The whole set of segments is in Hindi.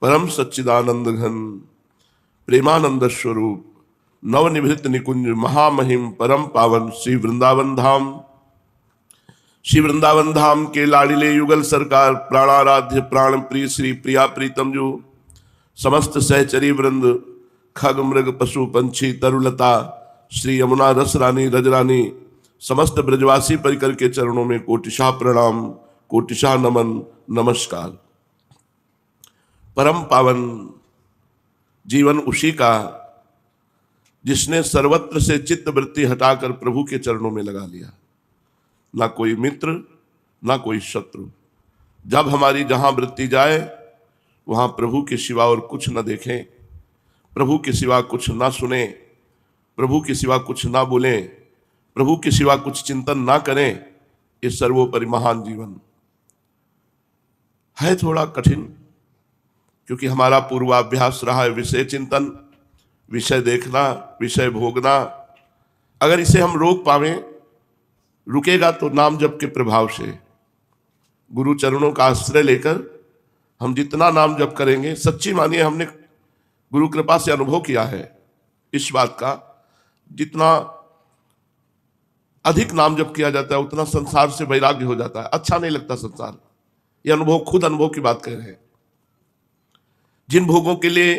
परम सच्चिदानंद घन प्रेमानंद स्वरूप नवनिभृत निकुंज महामहिम परम पावन श्री वृंदावन धाम, श्री वृंदावन धाम के लाडिले युगल सरकार प्राणाराध्य प्राण प्रिय श्री प्रिया प्रीतम जो समस्त सहचरी वृंद खग मृग पशु पंछी तरुलता श्री यमुना रस रानी रजरानी समस्त ब्रजवासी परिकर के चरणों में कोटिशाह प्रणाम, कोटिशाह नमन, नमस्कार। परम पावन जीवन उसी का जिसने सर्वत्र से चित्त वृत्ति हटाकर प्रभु के चरणों में लगा लिया। ना कोई मित्र ना कोई शत्रु। जब हमारी जहां वृत्ति जाए वहां प्रभु के सिवा और कुछ न देखें, प्रभु के सिवा कुछ ना सुने, प्रभु के सिवा कुछ ना बोलें, प्रभु के सिवा कुछ चिंतन ना करें। ये सर्वोपरि महान जीवन है। थोड़ा कठिन क्योंकि हमारा पूर्वाभ्यास रहा है विषय चिंतन, विषय देखना, विषय भोगना। अगर इसे हम रोक पावे, रुकेगा तो नाम जप के प्रभाव से, गुरु चरणों का आश्रय लेकर हम जितना नाम जप करेंगे, सच्ची मानिए हमने गुरु कृपा से अनुभव किया है इस बात का, जितना अधिक नाम जप किया जाता है उतना संसार से वैराग्य हो जाता है, अच्छा नहीं लगता संसार। यह अनुभव, खुद अनुभव की बात कर रहे हैं। जिन भोगों के लिए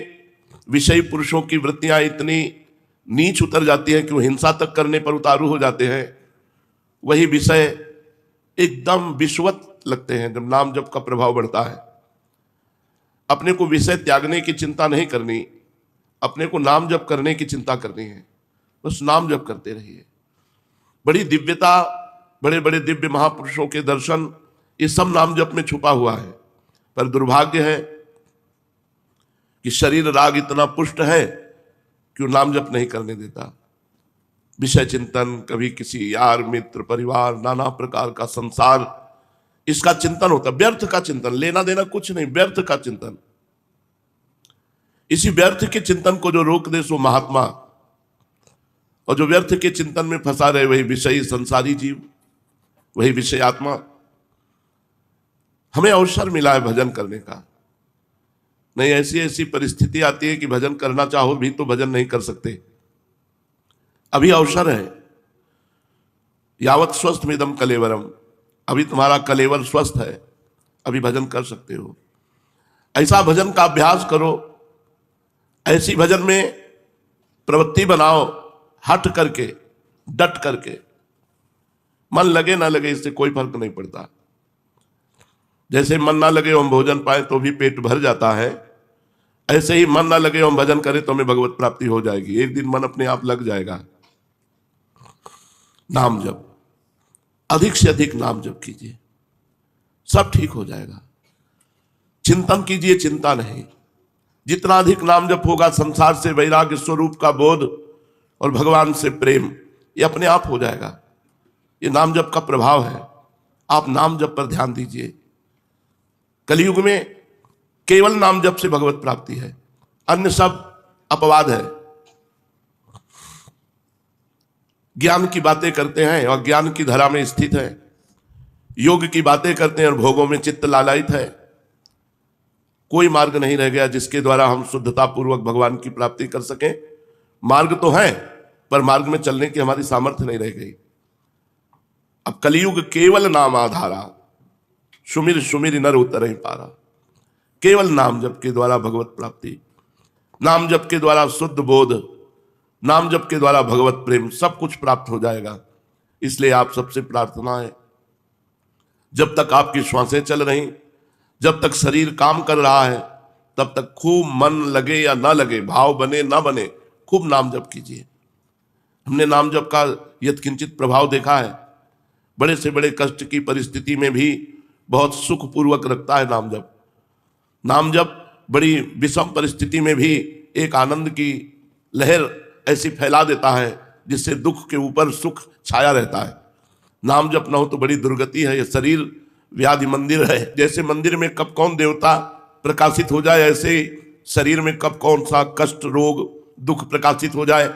विषयी पुरुषों की वृत्तियां इतनी नीच उतर जाती हैं कि वो हिंसा तक करने पर उतारू हो जाते हैं, वही विषय एकदम विश्वत लगते हैं जब नाम जप का प्रभाव बढ़ता है। अपने को विषय त्यागने की चिंता नहीं करनी, अपने को नाम जप करने की चिंता करनी है। बस नाम जप करते रहिए। बड़ी दिव्यता, बड़े बड़े दिव्य महापुरुषों के दर्शन ये सब नाम जप में छुपा हुआ है। पर दुर्भाग्य है कि शरीर राग इतना पुष्ट है कि वो नाम जप नहीं करने देता। विषय चिंतन, कभी किसी यार मित्र परिवार, नाना प्रकार का संसार, इसका चिंतन होता, व्यर्थ का चिंतन, लेना देना कुछ नहीं, व्यर्थ का चिंतन। इसी व्यर्थ के चिंतन को जो रोक दे सो महात्मा, और जो व्यर्थ के चिंतन में फंसा रहे वही विषयी संसारी जीव, वही विषय आत्मा। हमें अवसर मिला है भजन करने का। नहीं, ऐसी ऐसी परिस्थिति आती है कि भजन करना चाहो भी तो भजन नहीं कर सकते। अभी अवसर है। यावत स्वस्थ मिदम कलेवरम, अभी तुम्हारा कलेवर स्वस्थ है, अभी भजन कर सकते हो। ऐसा भजन का अभ्यास करो, ऐसी भजन में प्रवृत्ति बनाओ, हट करके, डट करके। मन लगे ना लगे इससे कोई फर्क नहीं पड़ता। जैसे मन ना लगे हम भोजन पाए तो भी पेट भर जाता है, ऐसे ही मन ना लगे हम भजन करें तो हमें भगवत प्राप्ति हो जाएगी। एक दिन मन अपने आप लग जाएगा। नाम जप, अधिक से अधिक नाम जप कीजिए, सब ठीक हो जाएगा। चिंतन कीजिए, चिंता नहीं। जितना अधिक नाम जप होगा, संसार से वैराग्य, स्वरूप का बोध और भगवान से प्रेम, ये अपने आप हो जाएगा। ये नाम जप का प्रभाव है। आप नाम जप पर ध्यान दीजिए। कलयुग में केवल नाम जप से भगवत प्राप्ति है, अन्य सब अपवाद है। ज्ञान की बातें करते हैं और ज्ञान की धरा में स्थित है, योग की बातें करते हैं और भोगों में चित्त लालायित है। कोई मार्ग नहीं रह गया जिसके द्वारा हम शुद्धता पूर्वक भगवान की प्राप्ति कर सकें। मार्ग तो है, पर मार्ग में चलने की हमारी सामर्थ्य नहीं रह गई। अब कलयुग केवल नाम आधारा, सुमिर सुमिर नर उतर ही पारा। केवल नाम जप के द्वारा भगवत प्राप्ति, नाम जप के द्वारा शुद्ध बोध, नाम जप के द्वारा भगवत प्रेम, सब कुछ प्राप्त हो जाएगा। इसलिए आप सबसे प्रार्थना है, जब तक आपकी श्वासें चल रही, जब तक शरीर काम कर रहा है, तब तक खूब मन लगे या ना लगे, भाव बने ना बने, खूब नाम जप कीजिए। हमने नाम जप का यत्किंचित प्रभाव देखा है। बड़े से बड़े कष्ट की परिस्थिति में भी बहुत सुखपूर्वक रखता है नाम जप। नाम जप बड़ी विषम परिस्थिति में भी एक आनंद की लहर ऐसी फैला देता है जिससे दुख के ऊपर सुख छाया रहता है। नाम जप न हो तो बड़ी दुर्गति है। यह शरीर व्याधि मंदिर है। जैसे मंदिर में कब कौन देवता प्रकाशित हो जाए, ऐसे शरीर में कब कौन सा कष्ट, रोग, दुख प्रकाशित हो जाए।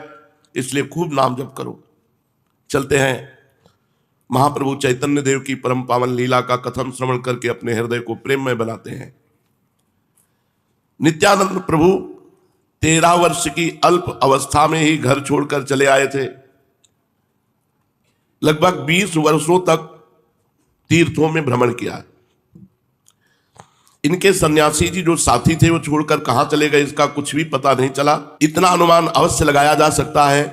इसलिए खूब नाम जप करो। चलते हैं महाप्रभु चैतन्य देव की परम पावन लीला का कथन श्रवण करके अपने हृदय को प्रेममय बनाते हैं। नित्यानंद प्रभु 13 वर्ष की अल्प अवस्था में ही घर छोड़कर चले आए थे। लगभग 20 वर्षों तक तीर्थों में भ्रमण किया। इनके सन्यासी जी जो साथी थे वो छोड़कर कहां चले गए इसका कुछ भी पता नहीं चला। इतना अनुमान अवश्य लगाया जा सकता है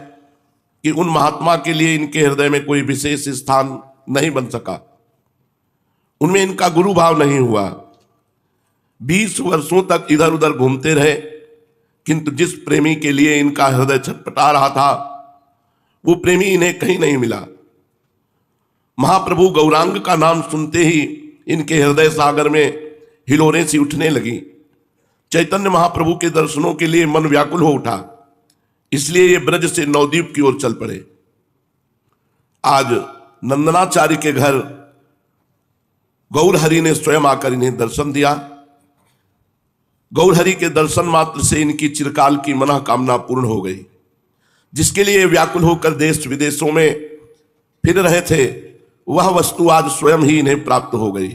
कि उन महात्मा के लिए इनके हृदय में कोई विशेष स्थान नहीं बन सका, उनमें इनका गुरु भाव नहीं हुआ। 20 वर्षों तक इधर उधर घूमते रहे, किंतु जिस प्रेमी के लिए इनका हृदय छटपटा रहा था वो प्रेमी इन्हें कहीं नहीं मिला। महाप्रभु गौरांग का नाम सुनते ही इनके हृदय सागर में हिलोरें सी उठने लगी। चैतन्य महाप्रभु के दर्शनों के लिए मन व्याकुल हो उठा, इसलिए ये ब्रज से नवद्वीप की ओर चल पड़े। आज नंदनाचार्य के घर गौरहरि ने स्वयं आकर इन्हें दर्शन दिया। गौरहरि के दर्शन मात्र से इनकी चिरकाल की मनोकामना पूर्ण हो गई। जिसके लिए व्याकुल होकर देश विदेशों में फिर रहे थे वह वस्तु आज स्वयं ही इन्हें प्राप्त हो गई।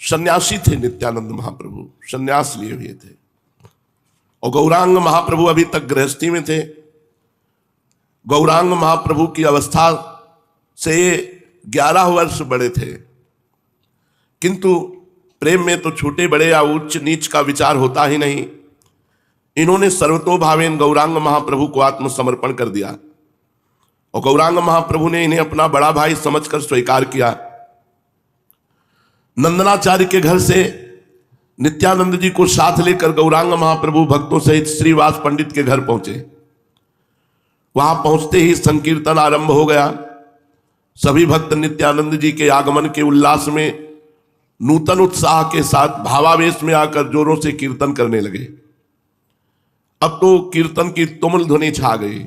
सन्यासी थे नित्यानंद महाप्रभु, सन्यास लिए हुए थे, और गौरांग महाप्रभु अभी तक गृहस्थी में थे। गौरांग महाप्रभु की अवस्था से 11 वर्ष बड़े थे, किंतु प्रेम में तो छोटे बड़े या उच्च नीच का विचार होता ही नहीं। इन्होंने सर्वतोभावेन गौरांग महाप्रभु को आत्मसमर्पण कर दिया और गौरांग महाप्रभु ने इन्हें अपना बड़ा भाई समझकर स्वीकार किया। नंदनाचार्य के घर से नित्यानंद जी को साथ लेकर गौरांग महाप्रभु भक्तों सहित श्रीवास पंडित के घर पहुंचे। वहां पहुंचते ही संकीर्तन आरंभ हो गया। सभी भक्त नित्यानंद जी के आगमन के उल्लास में नूतन उत्साह के साथ भावावेश में आकर जोरों से कीर्तन करने लगे। अब तो कीर्तन की तुमुल ध्वनि छा गई।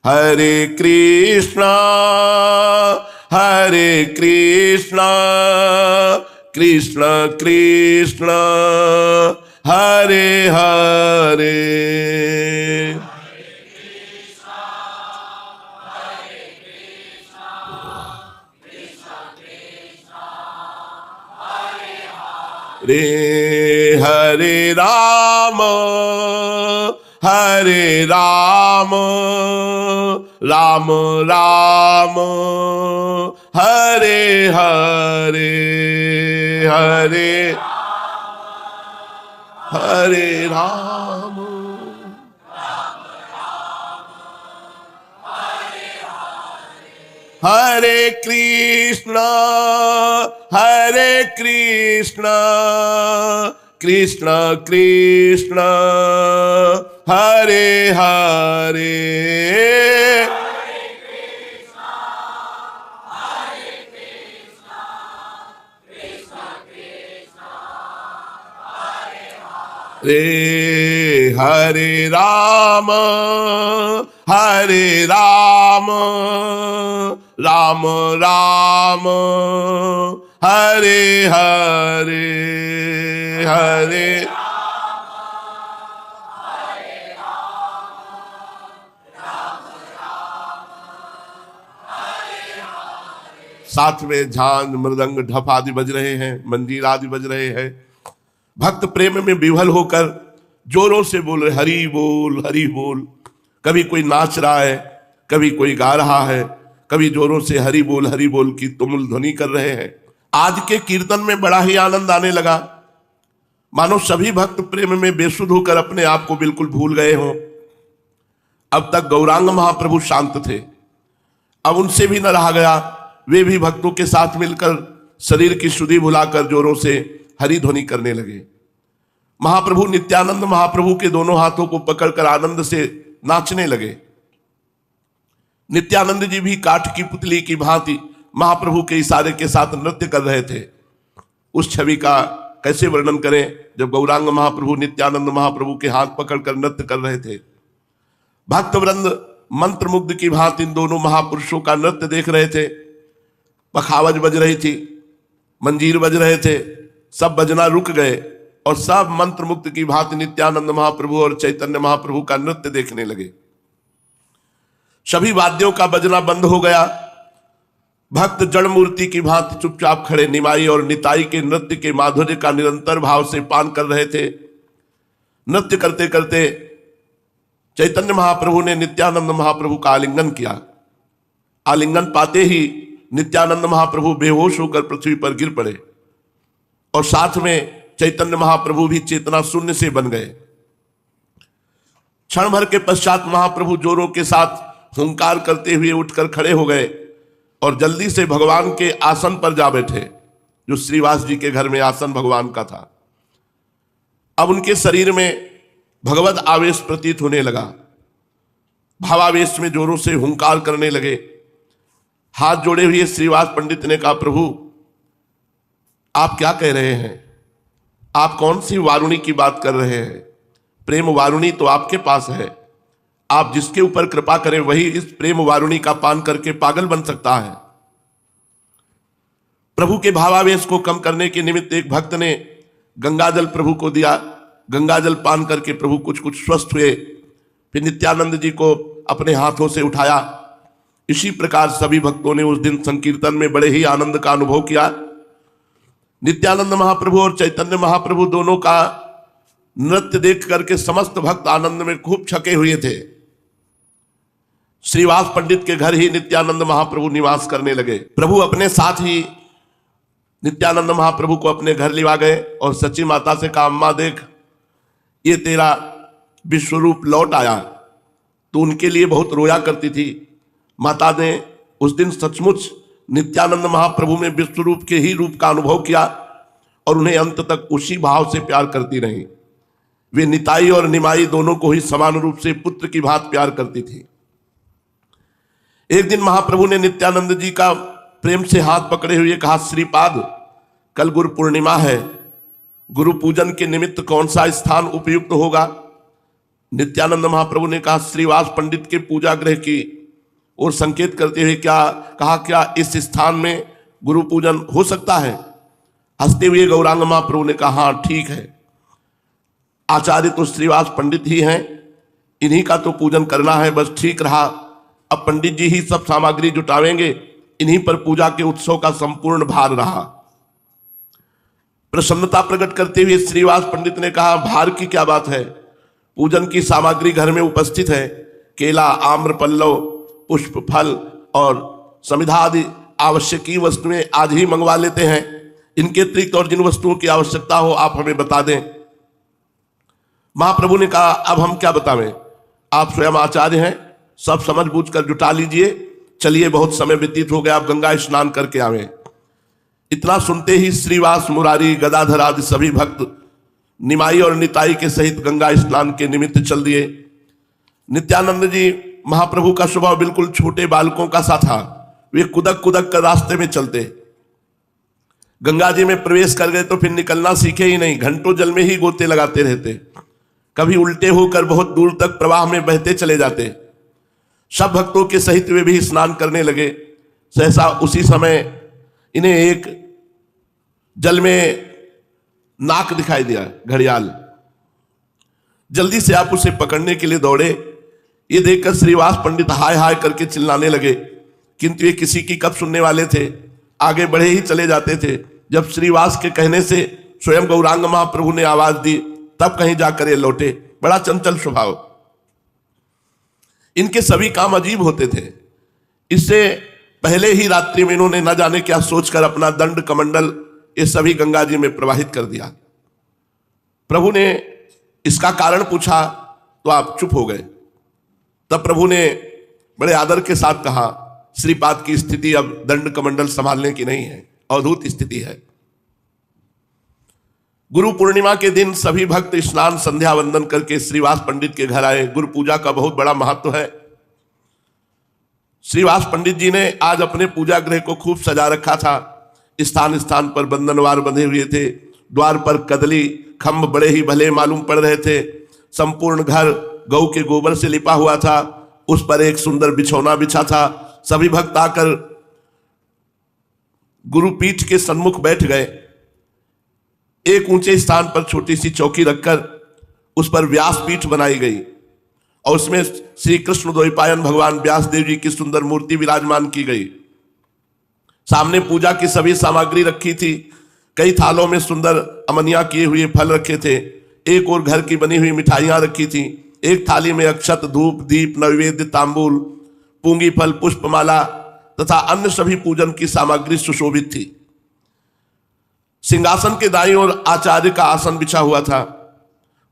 हरे कृष्णा हरे कृष्णा कृष्ण कृष्ण हरे हरे। रे हरे राम राम राम हरे हरे हरे हरे राम हरे कृष्ण कृष्ण कृष्ण हरे हरे। रे हरे राम राम राम हरे हरे हरे। साथ में झांझ मृदंग ढप आदि बज रहे हैं, मंजीर आदि बज रहे हैं। भक्त प्रेम में विह्वल होकर जोरों से बोल रहे हरि बोल हरि बोल। कभी कोई नाच रहा है, कभी कोई गा रहा है, कभी जोरों से हरि बोल की तुमुल ध्वनि कर रहे हैं। आज के कीर्तन में बड़ा ही आनंद आने लगा, मानो सभी भक्त प्रेम में बेसुध होकर अपने आप को बिल्कुल भूल गए हों। अब तक गौरांग महाप्रभु शांत थे, अब उनसे भी न रहा गया। वे भी भक्तों के साथ मिलकर शरीर की शुद्धि भुलाकर जोरों से हरि ध्वनि करने लगे। महाप्रभु नित्यानंद महाप्रभु के दोनों हाथों को पकड़कर आनंद से नाचने लगे। नित्यानंद जी भी काठ की पुतली की भांति महाप्रभु के इशारे के साथ नृत्य कर रहे थे। उस छवि का कैसे वर्णन करें जब गौरांग महाप्रभु नित्यानंद महाप्रभु के हाथ पकड़कर नृत्य कर रहे थे। भक्तवृंद मंत्रमुग्ध की भांति इन दोनों महापुरुषों का नृत्य देख रहे थे। पखावज बज रही थी, मंजीर बज रहे थे, सब बजना रुक गए और सब मंत्रमुग्ध की भांति नित्यानंद महाप्रभु और चैतन्य महाप्रभु का नृत्य देखने लगे। सभी वाद्यों का बजना बंद हो गया। भक्त जड़ मूर्ति की भांति चुपचाप खड़े निमाई और निताई के नृत्य के माधुर्य का निरंतर भाव से पान कर रहे थे। नृत्य करते करते चैतन्य महाप्रभु ने नित्यानंद महाप्रभु का आलिंगन किया। आलिंगन पाते ही नित्यानंद महाप्रभु बेहोश होकर पृथ्वी पर गिर पड़े और साथ में चैतन्य महाप्रभु भी चेतना शून्य से बन गए। क्षण भर के पश्चात महाप्रभु जोरों के साथ हुंकार करते हुए उठकर खड़े हो गए और जल्दी से भगवान के आसन पर जा बैठे, जो श्रीवास जी के घर में आसन भगवान का था। अब उनके शरीर में भगवत आवेश प्रतीत होने लगा। भावावेश में जोरों से हुंकार करने लगे। हाथ जोड़े हुए श्रीवास पंडित ने कहा, प्रभु आप क्या कह रहे हैं? आप कौन सी वारुणी की बात कर रहे हैं? प्रेम वारुणी तो आपके पास है। आप जिसके ऊपर कृपा करें वही इस प्रेम वारुणी का पान करके पागल बन सकता है। प्रभु के भावावेश को कम करने के निमित्त एक भक्त ने गंगाजल प्रभु को दिया। गंगाजल पान करके प्रभु कुछ कुछ स्वस्थ हुए। फिर नित्यानंद जी को अपने हाथों से उठाया। इसी प्रकार सभी भक्तों ने उस दिन संकीर्तन में बड़े ही आनंद का अनुभव किया। नित्यानंद महाप्रभु और चैतन्य महाप्रभु दोनों का नृत्य देख करके समस्त भक्त आनंद में खूब छके हुए थे। श्रीवास पंडित के घर ही नित्यानंद महाप्रभु निवास करने लगे। प्रभु अपने साथ ही नित्यानंद महाप्रभु को अपने घर लिवा गए और सची माता से कहा, अम्मा देख, ये तेरा विश्वरूप लौट आया। तो उनके लिए बहुत रोया करती थी। माता ने उस दिन सचमुच नित्यानंद महाप्रभु में विश्वरूप के ही रूप का अनुभव किया और उन्हें अंत तक उसी भाव से प्यार करती रही। वे निताई और निमाई दोनों को ही समान रूप से पुत्र की भांति प्यार करती थी। एक दिन महाप्रभु ने नित्यानंद जी का प्रेम से हाथ पकड़े हुए कहा, श्रीपाद, कल गुरु पूर्णिमा है। गुरु पूजन के निमित्त कौन सा स्थान उपयुक्त होगा? नित्यानंद महाप्रभु ने कहा, श्रीवास पंडित के पूजा गृह की और संकेत करते हुए क्या इस स्थान में गुरु पूजन हो सकता है? हंसते हुए गौरांग महाप्रभु ने कहा, हाँ ठीक है। आचार्य तो श्रीवास पंडित ही हैं, इन्हीं का तो पूजन करना है। बस ठीक रहा। अब पंडित जी ही सब सामग्री जुटावेंगे। इन्हीं पर पूजा के उत्सव का संपूर्ण भार रहा। प्रसन्नता प्रकट करते हुए श्रीवास पंडित ने कहा, भार की क्या बात है? पूजन की सामग्री घर में उपस्थित है। केला, आम्र, पल्लव, पुष्प, फल और समिधा आदि आवश्यकी वस्तुएं आज ही मंगवा लेते हैं। इनके अतिरिक्त और जिन वस्तुओं की आवश्यकता हो आप हमें बता दें। महाप्रभु ने कहा, अब हम क्या बतावें? आप स्वयं आचार्य हैं, सब समझ बूझ कर जुटा लीजिए। चलिए, बहुत समय व्यतीत हो गया, आप गंगा स्नान करके आवें। इतना सुनते ही श्रीवास, मुरारी, गदाधर आदि सभी भक्त निमाई और निताई के सहित गंगा स्नान के निमित्त चल दिए। नित्यानंद जी महाप्रभु का स्वभाव बिल्कुल छोटे बालकों का सा था। वे कुदक कुदक कर रास्ते में चलते। गंगा जी में प्रवेश कर गए तो फिर निकलना सीखे ही नहीं। घंटों जल में ही गोते लगाते रहते। कभी उल्टे होकर बहुत दूर तक प्रवाह में बहते चले जाते। सब भक्तों के सहित वे भी स्नान करने लगे। सहसा उसी समय इन्हें एक जल में नाक दिखाई दिया, घड़ियाल। जल्दी से आप उसे पकड़ने के लिए दौड़े। ये देखकर श्रीवास पंडित हाय हाय करके चिल्लाने लगे, किंतु ये किसी की कब सुनने वाले थे। आगे बढ़े ही चले जाते थे। जब श्रीवास के कहने से स्वयं गौरांग महाप्रभु ने आवाज दी, तब कहीं जाकर ये लौटे। बड़ा चंचल स्वभाव। इनके सभी काम अजीब होते थे। इससे पहले ही रात्रि में इन्होंने न जाने क्या सोचकर अपना दंड कमंडल ये सभी गंगा जी में प्रवाहित कर दिया। प्रभु ने इसका कारण पूछा तो आप चुप हो गए। तब प्रभु ने बड़े आदर के साथ कहा, श्रीपाद की स्थिति अब दंड कमंडल संभालने की नहीं है, अवधूत स्थिति है। गुरु पूर्णिमा के दिन सभी भक्त स्नान संध्या वंदन करके श्रीवास पंडित के घर आए। गुरु पूजा का बहुत बड़ा महत्व है। श्रीवास पंडित जी ने आज अपने पूजा गृह को खूब सजा रखा था। स्थान स्थान पर बंधनवार बंधे हुए थे। द्वार पर कदली खम्भ बड़े ही भले मालूम पड़ रहे थे। संपूर्ण घर गौ के गोबर से लिपा हुआ था। उस पर एक सुंदर बिछौना बिछा था। सभी भक्त आकर गुरुपीठ के सन्मुख बैठ गए। एक ऊंचे स्थान पर छोटी सी चौकी रखकर उस पर व्यासपीठ बनाई गई और उसमें श्री कृष्ण द्वैपायन भगवान व्यासदेव जी की सुंदर मूर्ति विराजमान की गई। सामने पूजा की सभी सामग्री रखी थी। कई थालों में सुंदर अमनिया किए हुए फल रखे थे। एक और घर की बनी हुई मिठाइयां रखी थी। एक थाली में अक्षत, धूप, दीप, नैवेद्य, तांबूल, पूंगी फल, पुष्पमाला तथा अन्य सभी पूजन की सामग्री सुशोभित थी। सिंहासन के दाईं ओर आचार्य का आसन बिछा हुआ था।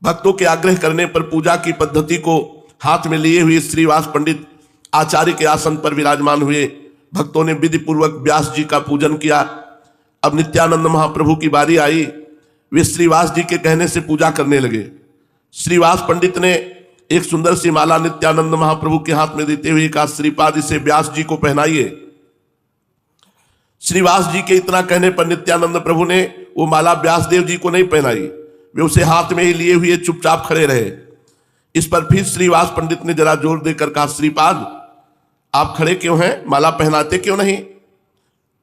भक्तों के आग्रह करने पर पूजा की पद्धति को हाथ में लिए हुए श्रीवास पंडित आचार्य के आसन पर विराजमान हुए। भक्तों ने विधि पूर्वक व्यास जी का पूजन किया। अब नित्यानंद महाप्रभु की बारी आई। वे श्रीवास जी के कहने से पूजा करने लगे। श्रीवास पंडित ने एक सुंदर सी माला नित्यानंद महाप्रभु के हाथ में देते हुए कहा, श्रीपाद इसे व्यास जी को पहनाइए। श्रीवास जी के इतना कहने पर नित्यानंद प्रभु ने वो माला व्यासदेव जी को नहीं पहनाई। वे उसे हाथ में ही लिए हुए चुपचाप खड़े रहे। इस पर फिर श्रीवास पंडित ने जरा जोर देकर कहा, श्रीपाद आप खड़े क्यों हैं, माला पहनाते क्यों नहीं?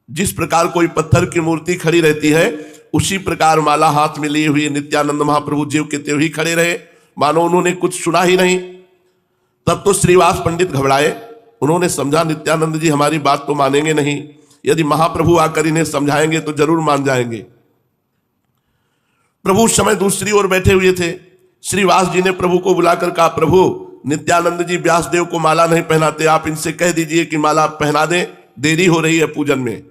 जिस प्रकार कोई पत्थर की मूर्ति खड़ी रहती है उसी प्रकार माला हाथ में लिए हुए नित्यानंद महाप्रभु ज्यों के त्यों ही खड़े रहे, मानो उन्होंने कुछ सुना ही नहीं। तब तो श्रीवास पंडित घबराए। उन्होंने समझा नित्यानंद जी हमारी बात तो मानेंगे नहीं, यदि महाप्रभु आकर इन्हें समझाएंगे तो जरूर मान जाएंगे। प्रभु उस समय दूसरी ओर बैठे हुए थे। श्रीवास जी ने प्रभु को बुलाकर कहा, प्रभु नित्यानंद जी व्यासदेव को माला नहीं पहनाते, आप इनसे कह दीजिए कि माला पहना दें, देरी हो रही है पूजन में।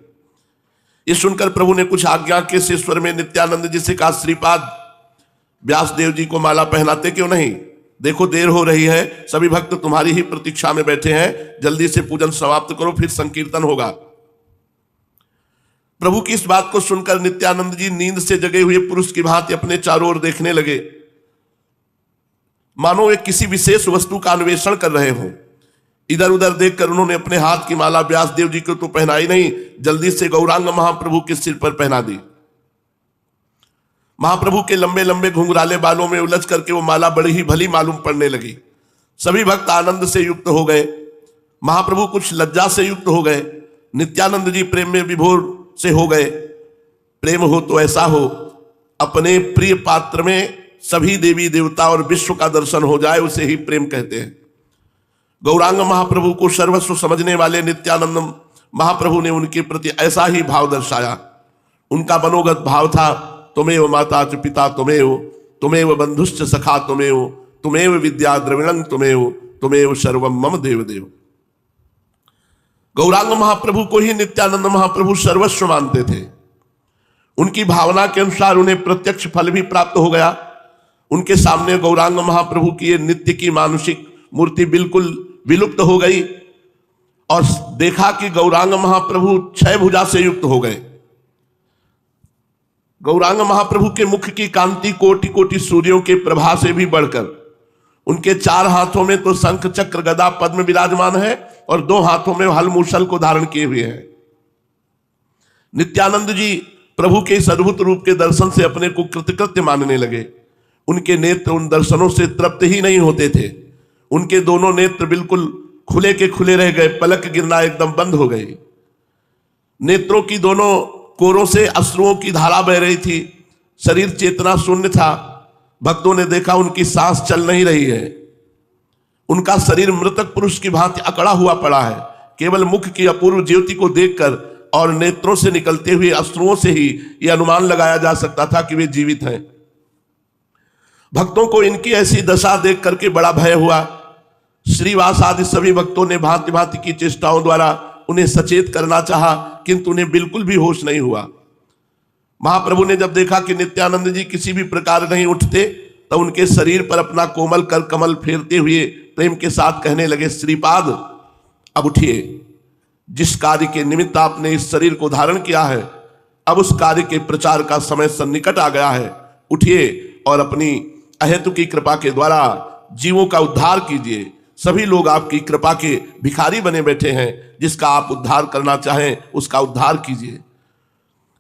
ये सुनकर प्रभु ने कुछ आज्ञा के से स्वर में नित्यानंद जी से कहा, श्रीपाद व्यासदेव जी को माला पहनाते क्यों नहीं? देखो देर हो रही है, सभी भक्त तुम्हारी ही प्रतीक्षा में बैठे हैं, जल्दी से पूजन समाप्त करो, फिर संकीर्तन होगा। प्रभु की इस बात को सुनकर नित्यानंद जी नींद से जगे हुए पुरुष की भांति अपने चारों ओर देखने लगे, मानो वे किसी विशेष वस्तु का अन्वेषण कर रहे हों। इधर उधर देखकर उन्होंने अपने हाथ की माला व्यासदेव जी को तो पहनाई नहीं, जल्दी से गौरांग महाप्रभु के सिर पर पहना दी। महाप्रभु के लंबे लंबे घुंघराले बालों में उलझ करके वो माला बड़ी ही भली मालूम पड़ने लगी। सभी भक्त आनंद से युक्त हो गए। महाप्रभु कुछ लज्जा से युक्त हो गए। नित्यानंद जी प्रेम में विभोर से हो गए। प्रेम हो तो ऐसा हो, अपने प्रिय पात्र में सभी देवी देवता और विश्व का दर्शन हो जाए, उसे ही प्रेम कहते हैं। गौरांग महाप्रभु को सर्वस्व समझने वाले नित्यानंद महाप्रभु ने उनके प्रति ऐसा ही भाव दर्शाया। उनका मनोगत भाव था, तुमेव माता च पिता तुमेव, तुमेव बंधुश्च सखा तुमेव, तुमेव विद्या द्रविणं तुमेव, तुमेव सर्वम मम देवदेव। गौरांग महाप्रभु को ही नित्यानंद महाप्रभु सर्वस्व मानते थे। उनकी भावना के अनुसार उन्हें प्रत्यक्ष फल भी प्राप्त हो गया। उनके सामने गौरांग महाप्रभु की ये नित्य की मानुषिक मूर्ति बिल्कुल विलुप्त हो गई और देखा कि गौरांग महाप्रभु 6 भुजा से युक्त हो गए। गौरांग महाप्रभु के मुख की कांति कोटि कोटि सूर्यों के प्रभा से भी बढ़कर, उनके 4 हाथों में तो शंख चक्र गदा पद्म विराजमान है और 2 हाथों में हल मूसल को धारण किए हुए हैं। नित्यानंद जी प्रभु के इस अद्भुत रूप के दर्शन से अपने को कृतकृत्य मानने लगे। उनके नेत्र उन दर्शनों से तृप्त ही नहीं होते थे। उनके दोनों नेत्र बिल्कुल खुले के खुले रह गए, पलक गिरना एकदम बंद हो गई। नेत्रों की दोनों कोरों से अश्रुओं की धारा बह रही थी। शरीर चेतना शून्य था। भक्तों ने देखा उनकी सांस चल नहीं रही है। उनका शरीर मृतक पुरुष की भांति अकड़ा हुआ पड़ा है। केवल मुख की अपूर्व ज्योति को देखकर और नेत्रों से निकलते हुए अश्रुओं से ही यह अनुमान लगाया जा सकता था कि वे जीवित हैं। भक्तों को इनकी ऐसी दशा देख करके बड़ा भय हुआ। श्रीवास आदि सभी भक्तों ने भांति भांति की चेष्टाओं द्वारा उन्हें सचेत करना चाहा, किंतु उन्हें बिल्कुल भी होश नहीं हुआ। महाप्रभु ने जब देखा कि नित्यानंद जी किसी भी प्रकार नहीं उठते, तो उनके शरीर पर अपना कोमल कर कमल फेरते हुए प्रेम के साथ कहने लगे, श्रीपाद अब उठिए। जिस कार्य के निमित्त आपने इस शरीर को धारण किया है, अब उस कार्य के प्रचार का समय सन्निकट आ गया है। उठिए और अपनी अहेतु की कृपा के द्वारा जीवों का उद्धार कीजिए। सभी लोग आपकी कृपा के भिखारी बने बैठे हैं। जिसका आप उद्धार करना चाहें उसका उद्धार कीजिए।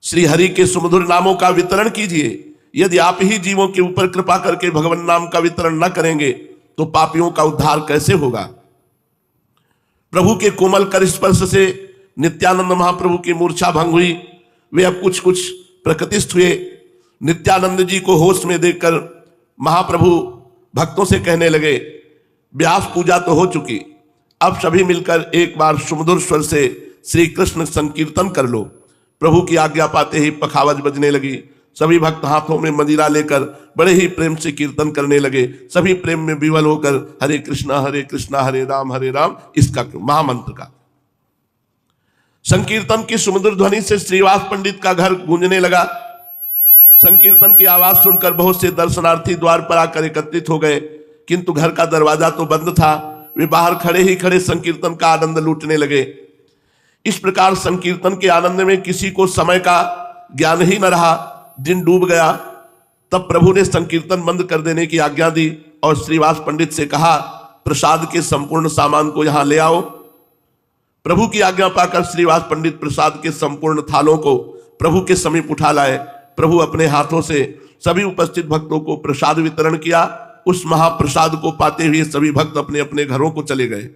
श्री हरि के सुमधुर नामों का वितरण कीजिए। यदि आप ही जीवों के ऊपर कृपा करके भगवान नाम का वितरण न करेंगे तो पापियों का उद्धार कैसे होगा? प्रभु के कोमल कर स्पर्श से नित्यानंद महाप्रभु की मूर्छा भंग हुई। वे अब कुछ कुछ प्रकृतिस्थ हुए। नित्यानंद जी को होश में देखकर महाप्रभु भक्तों से कहने लगे, व्यास पूजा तो हो चुकी, अब सभी मिलकर एक बार सुमधुर स्वर से श्री कृष्ण संकीर्तन कर लो। प्रभु की आज्ञा पाते ही पखावज बजने लगी। सभी भक्त हाथों में मदिरा लेकर बड़े ही प्रेम से कीर्तन करने लगे। सभी प्रेम में विवल होकर हरे कृष्णा हरे राम इसका महामंत्र का संकीर्तन की सुमधुर ध्वनि से श्रीवास पंडित का घर गूंजने लगा। संकीर्तन की आवाज सुनकर बहुत से दर्शनार्थी द्वार पर आकर एकत्रित हो गए, किंतु घर का दरवाजा तो बंद था। वे बाहर खड़े ही खड़े संकीर्तन का आनंद लूटने लगे। इस प्रकार संकीर्तन के आनंद में किसी को समय का ज्ञान ही न रहा। दिन डूब गया। तब प्रभु ने संकीर्तन बंद कर देने की आज्ञा दी और श्रीवास पंडित से कहा, प्रसाद के संपूर्ण सामान को यहां ले आओ। प्रभु की आज्ञा पाकर श्रीवास पंडित प्रसाद के संपूर्ण थालों को प्रभु के समीप उठा लाए। प्रभु अपने हाथों से सभी उपस्थित भक्तों को प्रसाद वितरण किया। उस महाप्रसाद को पाते हुए सभी भक्त अपने अपने घरों को चले गए।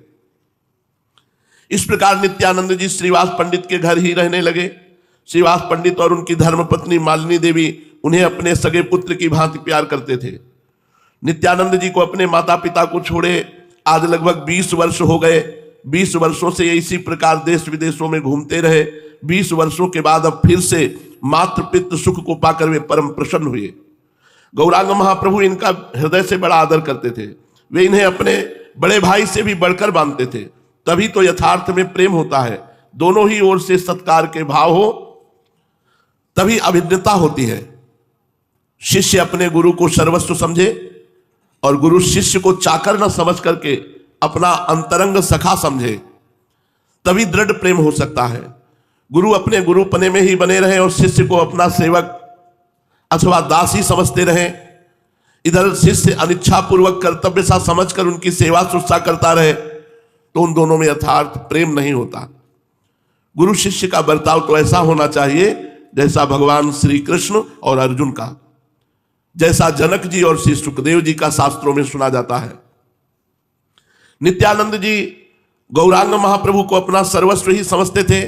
इस प्रकार नित्यानंद जी श्रीवास पंडित के घर ही रहने लगे। श्रीवास पंडित और उनकी धर्मपत्नी मालिनी देवी उन्हें अपने सगे पुत्र की भांति प्यार करते थे। नित्यानंद जी को अपने माता पिता को छोड़े आज लगभग 20 वर्ष हो गए। 20 वर्षों से इसी प्रकार देश विदेशों में घूमते रहे। 20 वर्षों के बाद अब फिर से मातृ पितृ सुख को पाकर वे परम प्रसन्न हुए। गौरांग महाप्रभु इनका हृदय से बड़ा आदर करते थे। वे इन्हें अपने बड़े भाई से भी बढ़कर मानते थे। तभी तो यथार्थ में प्रेम होता है। दोनों ही ओर से सत्कार के भाव हो तभी अभिन्नता होती है। शिष्य अपने गुरु को सर्वस्व समझे और गुरु शिष्य को चाकर न समझ करके अपना अंतरंग सखा समझे, तभी दृढ़ प्रेम हो सकता है। गुरु अपने गुरुपने में ही बने रहे और शिष्य को अपना सेवक अथवा दास ही समझते रहे। इधर शिष्य अनिच्छापूर्वक कर्तव्य सा समझकर उनकी सेवा शुश्रूषा करता रहे तो उन दोनों में यथार्थ प्रेम नहीं होता। गुरु शिष्य का बर्ताव तो ऐसा होना चाहिए जैसा भगवान श्री कृष्ण और अर्जुन का, जैसा जनक जी और श्री सुखदेव जी का शास्त्रों में सुना जाता है। नित्यानंद जी गौरांग महाप्रभु को अपना सर्वस्व ही समझते थे,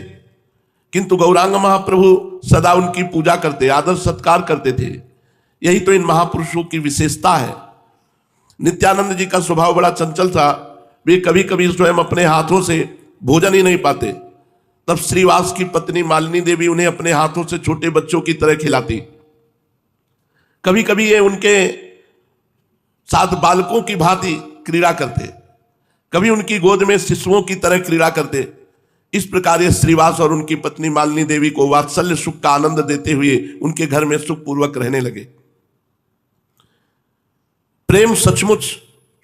किंतु गौरांग महाप्रभु सदा उनकी पूजा करते, आदर सत्कार करते थे। यही तो इन महापुरुषों की विशेषता है। नित्यानंद जी का स्वभाव बड़ा चंचल था। वे कभी कभी स्वयं अपने हाथों से भोजन ही नहीं पाते, तब श्रीवास की पत्नी मालिनी देवी उन्हें अपने हाथों से छोटे बच्चों की तरह खिलाती। कभी कभी ये उनके साथ बालकों की भांति क्रीड़ा करते, कभी उनकी गोद में शिशुओं की तरह क्रीड़ा करते। इस प्रकार ये श्रीवास और उनकी पत्नी मालिनी देवी को वात्सल्य सुख का आनंद देते हुए उनके घर में सुखपूर्वक रहने लगे। प्रेम सचमुच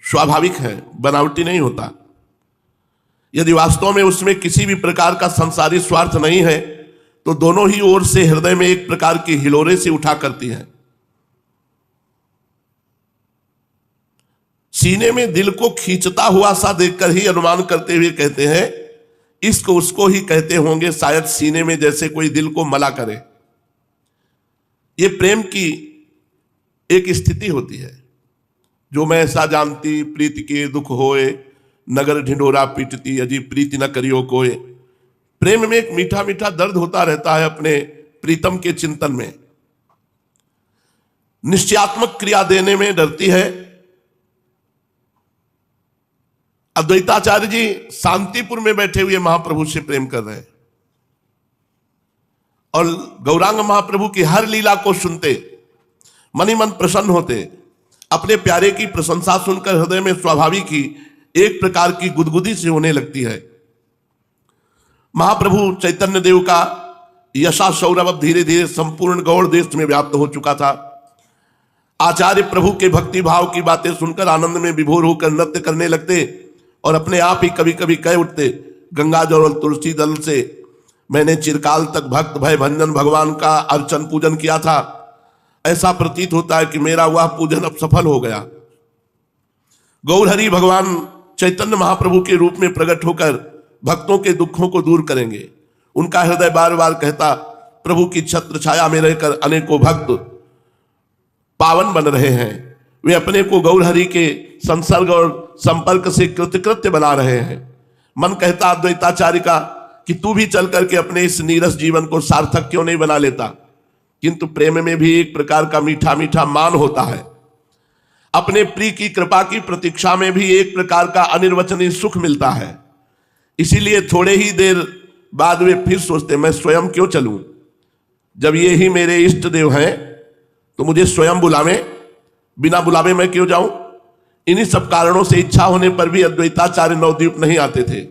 स्वाभाविक है, बनावटी नहीं होता। यदि वास्तव में उसमें किसी भी प्रकार का संसारी स्वार्थ नहीं है तो दोनों ही ओर से हृदय में एक प्रकार की हिलोरे से उठा करती है। सीने में दिल को खींचता हुआ सा देखकर ही अनुमान करते हुए कहते हैं, इश्क उसको ही कहते होंगे शायद सीने में जैसे कोई दिल को मला करे। ये प्रेम की एक स्थिति होती है। जो मैं ऐसा जानती प्रीति के दुख होए, नगर ढिंढोरा पीटती अजी प्रीति न करियो कोय। प्रेम में एक मीठा मीठा दर्द होता रहता है अपने प्रीतम के चिंतन में। निश्चयात्मक क्रिया देने में डरती है। अद्वैताचार्य जी शांतिपुर में बैठे हुए महाप्रभु से प्रेम कर रहे हैं और गौरांग महाप्रभु की हर लीला को सुनते मन ही मन प्रसन्न होते। अपने प्यारे की प्रशंसा सुनकर हृदय में स्वाभाविक ही एक प्रकार की गुदगुदी से होने लगती है। महाप्रभु चैतन्य देव का यशा सौरभ अब धीरे धीरे संपूर्ण गौड़ देश में व्याप्त हो चुका था। आचार्य प्रभु के भक्ति भाव की बातें सुनकर आनंद में विभोर होकर नृत्य करने लगते और अपने आप ही कभी कभी कह उठते, गंगा जल और तुलसी दल से मैंने चिरकाल तक भक्त भय भंजन भगवान का अर्चन पूजन किया था। ऐसा प्रतीत होता है कि मेरा वह पूजन अब सफल हो गया। गौरहरि भगवान चैतन्य महाप्रभु के रूप में प्रकट होकर भक्तों के दुखों को दूर करेंगे। उनका हृदय बार बार कहता, प्रभु की छत्र छाया में रहकर अनेकों भक्त पावन बन रहे हैं। वे अपने को गौरहरि के संसर्ग और संपर्क से कृतकृत्य बना रहे हैं। मन कहता अद्वैताचार्य का कि तू भी चल करके अपने इस नीरस जीवन को सार्थक क्यों नहीं बना लेता। किंतु प्रेम में भी एक प्रकार का मीठा मीठा मान होता है। अपने प्रिय की कृपा की प्रतीक्षा में भी एक प्रकार का अनिर्वचनीय सुख मिलता है। इसीलिए थोड़े ही देर बाद वे फिर सोचते मैं स्वयं क्यों चलूं, जब ये ही मेरे इष्ट देव हैं तो मुझे स्वयं बुलावे, बिना बुलावे मैं क्यों जाऊं। इन्हीं सब कारणों से इच्छा होने पर भी अद्वैताचार्य नवद्वीप नहीं आते थे।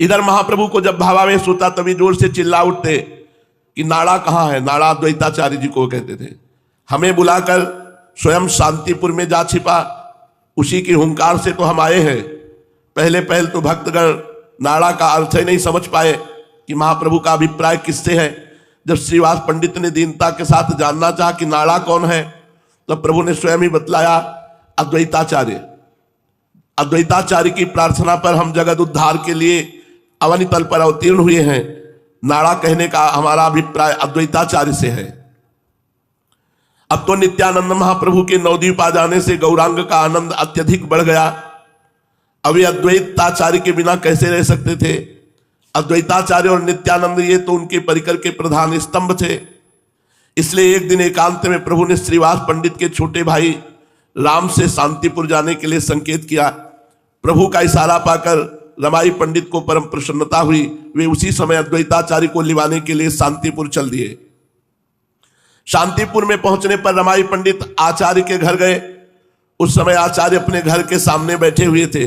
इधर महाप्रभु को जब भावावेश होता तभी जोर से चिल्ला उठते कि नाड़ा कहां है। नाड़ा अद्वैताचार्य जी को कहते थे। हमें बुलाकर स्वयं शांतिपुर में जा छिपा, उसी की हुंकार से तो हम आए हैं। पहले तो भक्तगण नाड़ा का अर्थ ही नहीं समझ पाए कि महाप्रभु का अभिप्राय किससे है। जब श्रीवास पंडित ने दीनता के साथ जानना चाहा कि नाड़ा कौन है, तो प्रभु ने स्वयं ही बतलाया, अद्वैताचार्य। अद्वैताचार्य की प्रार्थना पर हम जगत उद्धार के लिए अवनी तल पर अवतीर्ण हुए हैं। नाड़ा कहने का हमारा अभिप्राय अद्वैताचार्य से है। अब तो नित्यानंद महाप्रभु के नवद्वीप आ जाने से गौरांग का आनंद अत्यधिक बढ़ गया। अब ये अद्वैताचार्य के बिना कैसे रह सकते थे। अद्वैताचार्य और नित्यानंद ये तो उनके परिकर के प्रधान स्तंभ थे। इसलिए एक दिन एकांत में प्रभु ने श्रीवास पंडित के छोटे भाई राम से शांतिपुर जाने के लिए संकेत किया। प्रभु का इशारा पाकर रमाई पंडित को परम प्रसन्नता हुई। वे उसी समय अद्वैताचार्य को लिवाने के लिए शांतिपुर चल दिए। शांतिपुर में पहुंचने पर रमाई पंडित आचार्य के घर गए। उस समय आचार्य अपने घर के सामने बैठे हुए थे।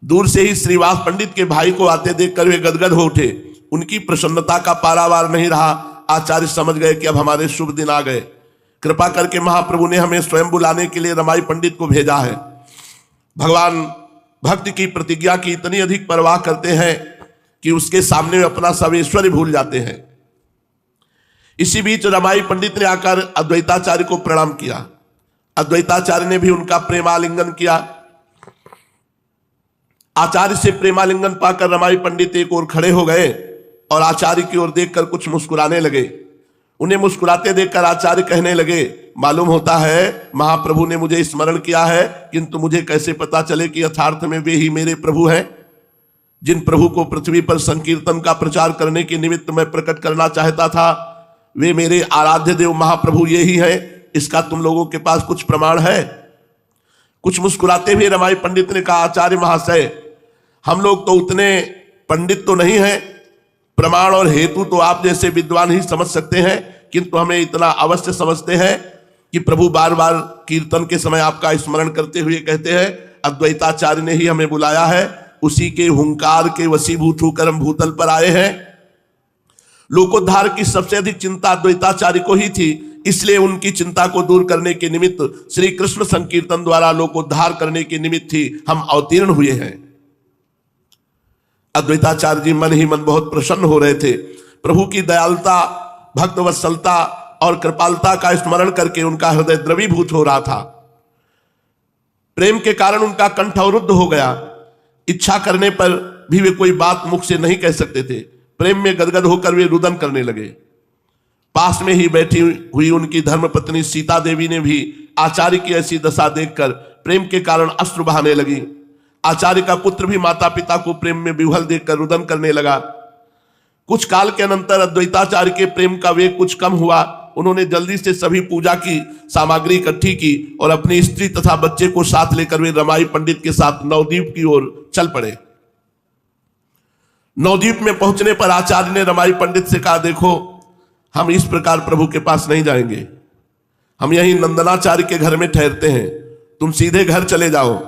दूर से ही श्रीवास पंडित के भाई को आते देखकर वे गदगद हो उठे। उनकी प्रसन्नता का पारावार नहीं रहा। आचार्य समझ गए कि अब हमारे शुभ दिन आ गए। कृपा करके महाप्रभु ने हमें स्वयं बुलाने के लिए रमाई पंडित को भेजा है। भगवान भक्त की प्रतिज्ञा की इतनी अधिक परवाह करते हैं कि उसके सामने वे अपना सब ऐश्वर्य भूल जाते हैं। इसी बीच रमाई पंडित ने आकर अद्वैताचार्य को प्रणाम किया। अद्वैताचार्य ने भी उनका प्रेमालिंगन किया। आचार्य से प्रेमालिंगन पाकर रमाई पंडित एक ओर खड़े हो गए और आचार्य की ओर देखकर कुछ मुस्कुराने लगे। उन्हें मुस्कुराते देखकर आचार्य कहने लगे, मालूम होता है महाप्रभु ने मुझे स्मरण किया है, किंतु मुझे कैसे पता चले कि यथार्थ में वे ही मेरे प्रभु हैं। जिन प्रभु को पृथ्वी पर संकीर्तन का प्रचार करने के निमित्त मैं प्रकट करना चाहता था, वे मेरे आराध्य देव महाप्रभु ये ही है। इसका तुम लोगों के पास कुछ प्रमाण है। कुछ मुस्कुराते हुए रमाई पंडित ने कहा, आचार्य महाशय, हम लोग तो उतने पंडित तो नहीं हैं। प्रमाण और हेतु तो आप जैसे विद्वान ही समझ सकते हैं, किंतु हमें इतना अवश्य समझते हैं कि प्रभु बार बार कीर्तन के समय आपका स्मरण करते हुए कहते हैं, अद्वैताचार्य ने ही हमें बुलाया है। उसी के हुंकार के वशीभूत होकर हम भूतल पर आए हैं। लोकोद्धार की सबसे अधिक चिंता अद्वैताचार्य को ही थी। इसलिए उनकी चिंता को दूर करने के निमित्त श्री कृष्ण संकीर्तन द्वारा लोकोद्धार करने के निमित्त ही हम अवतीर्ण हुए हैं। अद्वैताचार्य जी मन ही मन बहुत प्रसन्न हो रहे थे। प्रभु की दयालुता, भक्त वत्सलता और कृपालता का स्मरण करके उनका हृदय द्रवीभूत हो रहा था। प्रेम के कारण उनका कंठ अवरुद्ध हो गया। इच्छा करने पर भी वे कोई बात मुख से नहीं कह सकते थे। प्रेम में गदगद होकर वे रुदन करने लगे। पास में ही बैठी हुई उनकी धर्मपत्नी सीता देवी ने भी आचार्य की ऐसी दशा देखकर प्रेम के कारण अश्रु बहाने लगी। आचार्य का पुत्र भी माता पिता को प्रेम में विह्वल देखकर रुदन करने लगा। कुछ काल के अनंतर अद्वैताचार्य के प्रेम का वेग कुछ कम हुआ। उन्होंने जल्दी से सभी पूजा की सामग्री इकट्ठी की और अपनी स्त्री तथा बच्चे को साथ लेकर वे रमाई पंडित के साथ नवद्वीप की ओर चल पड़े। नवद्वीप में पहुंचने पर आचार्य ने रमाई पंडित से कहा, देखो हम इस प्रकार प्रभु के पास नहीं जाएंगे। हम यहीं नंदनाचार्य के घर में ठहरते हैं। तुम सीधे घर चले जाओ।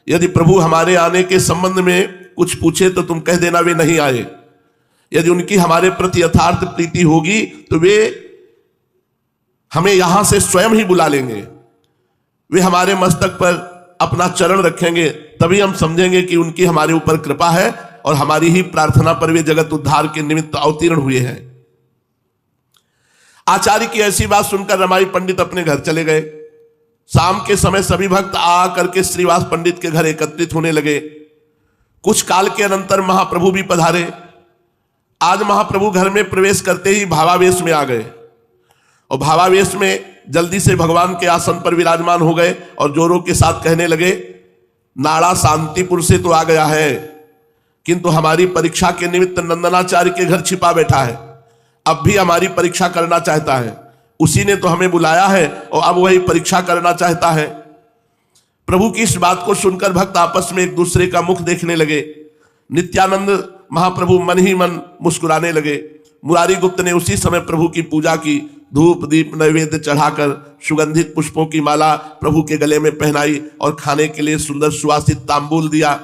यदि प्रभु हमारे आने के संबंध में कुछ पूछे तो तुम कह देना वे नहीं आए। यदि उनकी हमारे प्रति यथार्थ प्रीति होगी तो वे हमें यहां से स्वयं ही बुला लेंगे। वे हमारे मस्तक पर अपना चरण रखेंगे, तभी हम समझेंगे कि उनकी हमारे ऊपर कृपा है और हमारी ही प्रार्थना पर वे जगत उद्धार के निमित्त अवतीर्ण हुए हैं। आचार्य की ऐसी बात सुनकर रमाई पंडित अपने घर चले गए। शाम के समय सभी भक्त आ करके श्रीवास पंडित के घर एकत्रित होने लगे। कुछ काल के अनंतर महाप्रभु भी पधारे। आज महाप्रभु घर में प्रवेश करते ही भावावेश में आ गए और भावावेश में जल्दी से भगवान के आसन पर विराजमान हो गए और जोरों के साथ कहने लगे, नाड़ा शांतिपुर से तो आ गया है, किंतु हमारी परीक्षा के निमित्त नंदनाचार्य के घर छिपा बैठा है। अब भी हमारी परीक्षा करना चाहता है। उसी ने तो हमें बुलाया है और अब वही परीक्षा करना चाहता है। प्रभु की इस बात को सुनकर भक्त आपस में एक दूसरे का मुख देखने लगे। नित्यानंद महाप्रभु मन ही मन मुस्कुराने लगे। मुरारी गुप्त ने उसी समय प्रभु की पूजा की, धूप दीप नैवेद्य चढ़ाकर सुगंधित पुष्पों की माला प्रभु के गले में पहनाई और खाने के लिए सुंदर सुवासित तांबूल दिया।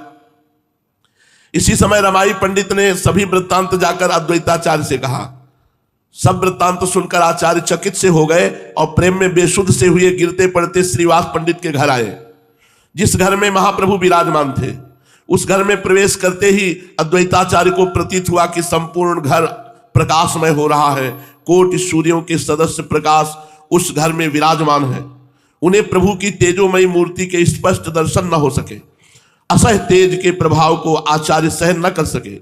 इसी समय रमाई पंडित ने सभी वृत्तांत जाकर अद्वैताचार्य से कहा। सब वृत्तांत सुनकर आचार्य चकित से हो गए और प्रेम में बेसुध से हुए गिरते पड़ते श्रीवास पंडित के घर आए। जिस घर में महाप्रभु विराजमान थे, उस घर में प्रवेश करते ही अद्वैताचार्य को प्रतीत हुआ कि संपूर्ण घर प्रकाशमय हो रहा है। कोटि सूर्यों के सदस्य प्रकाश उस घर में विराजमान है। उन्हें प्रभु की तेजोमयी मूर्ति के स्पष्ट दर्शन न हो सके। असह तेज के प्रभाव को आचार्य सहन न कर सके।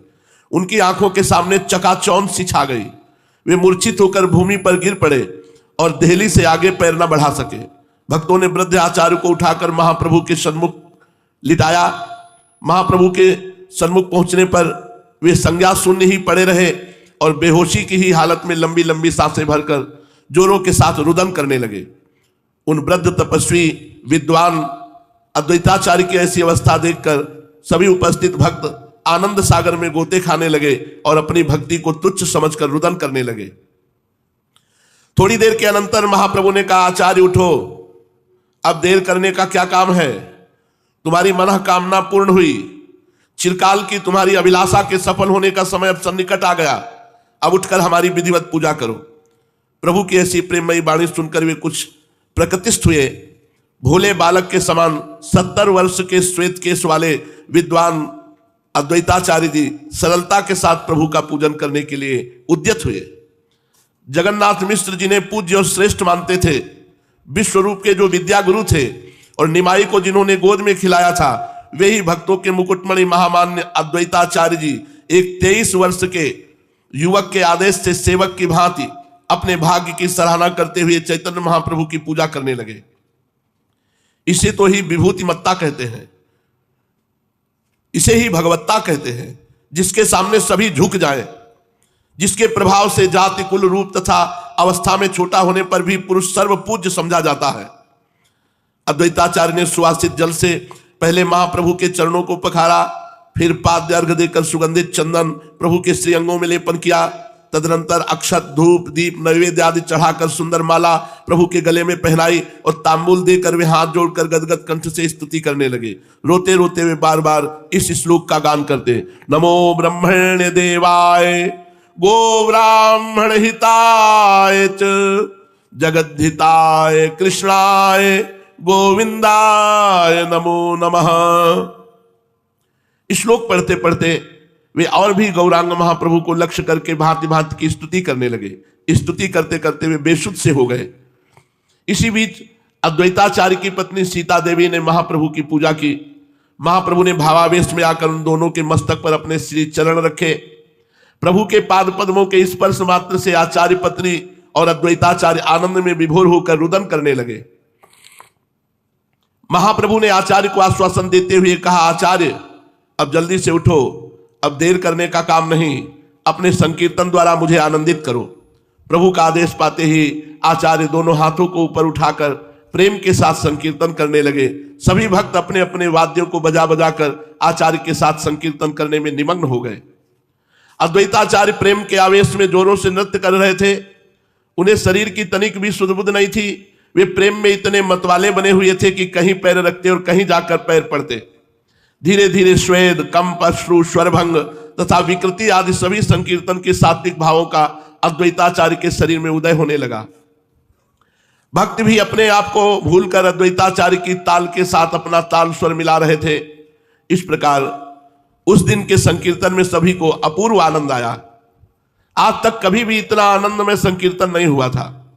उनकी आंखों के सामने चकाचौंध सी छा गई। वे मूर्छित होकर भूमि पर गिर पड़े और देहली से आगे पैर न बढ़ा सके। भक्तों ने वृद्ध आचार्य को उठाकर महाप्रभु के सन्मुख लिटाया। महाप्रभु के सन्मुख पहुंचने पर वे संज्ञा शून्य ही पड़े रहे और बेहोशी की ही हालत में लंबी लंबी सांसें भरकर जोरों के साथ रुदन करने लगे। उन वृद्ध तपस्वी विद्वान अद्वैताचार्य की ऐसी अवस्था देखकर सभी उपस्थित भक्त आनंद सागर में गोते खाने लगे और अपनी भक्ति को तुच्छ समझकर रुदन करने लगे। थोड़ी देर के अनंतर महाप्रभु ने कहा, आचार्य उठो, अब देर करने का क्या काम है? तुम्हारी मनः कामना पूर्ण हुई। चिरकाल की तुम्हारी अभिलाषा के सफल होने का समय अब सन्निकट आ गया। अब उठकर हमारी विधिवत पूजा करो। प्रभु की ऐसी प्रेममयी वाणी सुनकर वे कुछ प्रकृतिस्थ हुए। भोले बालक के समान 70 वर्ष के श्वेत केश वाले विद्वान अद्वैताचार्य जी सरलता के साथ प्रभु का पूजन करने के लिए उद्यत हुए। जगन्नाथ मिश्र जिन्हें पूज्य और श्रेष्ठ मानते थे, विश्वरूप के जो विद्या गुरु थे और निमाई को जिन्होंने गोद में खिलाया था, वे ही भक्तों के मुकुटमणि महामान्य अद्वैताचार्य जी एक 23 वर्ष के युवक के आदेश से सेवक की भांति अपने भाग्य की सराहना करते हुए चैतन्य महाप्रभु की पूजा करने लगे। इसे तो ही विभूतिमत्ता कहते हैं, इसे ही भगवत्ता कहते हैं, जिसके सामने सभी झुक जाएं, जिसके प्रभाव से जाति कुल रूप तथा अवस्था में छोटा होने पर भी पुरुष सर्व पूज्य समझा जाता है। अद्वैताचार्य ने सुवासित जल से पहले महाप्रभु के चरणों को पखारा, फिर पाद्य अर्घ देकर सुगंधित चंदन प्रभु के श्रीअंगों में लेपन किया। तदनंतर अक्षत धूप दीप नैवेद्य आदि चढ़ाकर सुंदर माला प्रभु के गले में पहनाई और तांबूल देकर वे हाथ जोड़कर गदगद कंठ से स्तुति करने लगे। रोते रोते वे बार बार इस श्लोक का गान करते, नमो ब्रह्मण्य देवाय गो ब्राह्मण हिताय च जगद्धिताय कृष्णाय गोविंदाय नमो नमः। श्लोक पढ़ते पढ़ते वे और भी गौरांग महाप्रभु को लक्ष्य करके भांति भांति की स्तुति करने लगे। स्तुति करते करते वे बेसुध से हो गए। इसी बीच अद्वैताचार्य की पत्नी सीता देवी ने महाप्रभु की पूजा की। महाप्रभु ने भावावेश में आकर उन दोनों के मस्तक पर अपने श्री चरण रखे। प्रभु के पाद पद्मों के स्पर्श मात्र से आचार्य पत्नी और अद्वैताचार्य आनंद में विभोर होकर रुदन करने लगे। महाप्रभु ने आचार्य को आश्वासन देते हुए कहा, आचार्य अब जल्दी से उठो, अब देर करने का काम नहीं, अपने संकीर्तन द्वारा मुझे आनंदित करो। प्रभु का आदेश पाते ही आचार्य दोनों हाथों को ऊपर उठाकर प्रेम के साथ संकीर्तन करने लगे। सभी भक्त अपने अपने वाद्यों को बजा बजाकर आचार्य के साथ संकीर्तन करने में निमग्न हो गए। अद्वैताचार्य प्रेम के आवेश में जोरों से नृत्य कर रहे थे। उन्हें शरीर की तनिक भी सुध-बुध नहीं थी। वे प्रेम में इतने मतवाले बने हुए थे कि कहीं पैर रखते और कहीं जाकर पैर पड़ते। धीरे धीरे स्वेद कंप अश्रु स्वरभंग तथा विकृति आदि सभी संकीर्तन के सात्विक भावों का अद्वैताचार्य के शरीर में उदय होने लगा। भक्त भी अपने आप को भूलकर अद्वैताचार्य की ताल के साथ अपना ताल स्वर मिला रहे थे। इस प्रकार उस दिन के संकीर्तन में सभी को अपूर्व आनंद आया। आज तक कभी भी इतना आनंद में संकीर्तन नहीं हुआ था।